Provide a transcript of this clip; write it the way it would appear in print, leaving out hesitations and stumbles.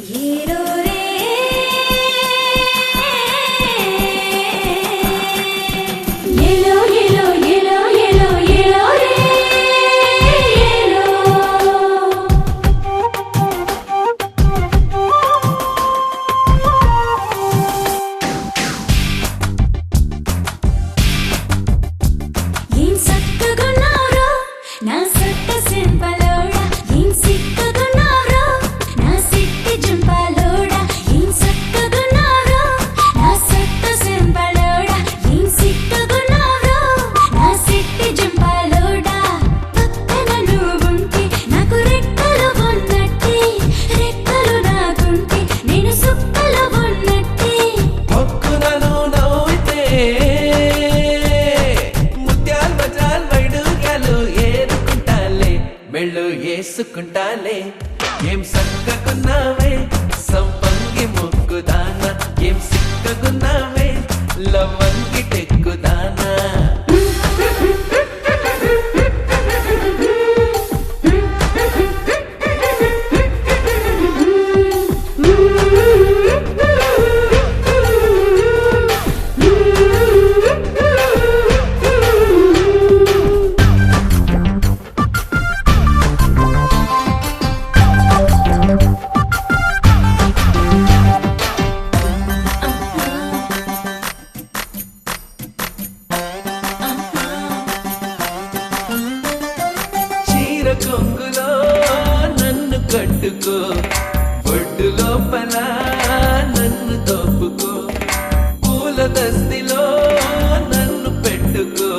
ఏలో రే ఏలో ఏలో ఏలో ఏలో ఏలో రే ఏలో ఏం సక్కగున్నారో నా సక్క సింపలోడా ఏం సిక్కగున్నారో నా సిట్టి జంపలోడా ఏం సక్కగున్నారో నా సక్క సింపలోడా ఏం సిక్కగున్నారో నా సిట్టి జంపలోడా పక్కన నువ్వుంటే నాకు రెక్కలు ఉన్నట్టే రెక్కలు నాకుంటే నేను సుక్కలు ఉన్నట్టే మొక్కునను నవ్వితే ముత్యాలు మజాలు వైడూర్యాలు ఏరుకుంటాలే మెళ్ళు ఏసుకుంటాలే ఏం సక్కకున్నావే సంపంగి మొక్కుదానా ఏం సిక్కకున్నావే లవంగి టెక్కుదానా చీర కొంగులో నన్ను కట్టుకో బొడ్డు లోపల నన్ను తోపుకో పూల దస్తిలో నన్ను పెట్టుకో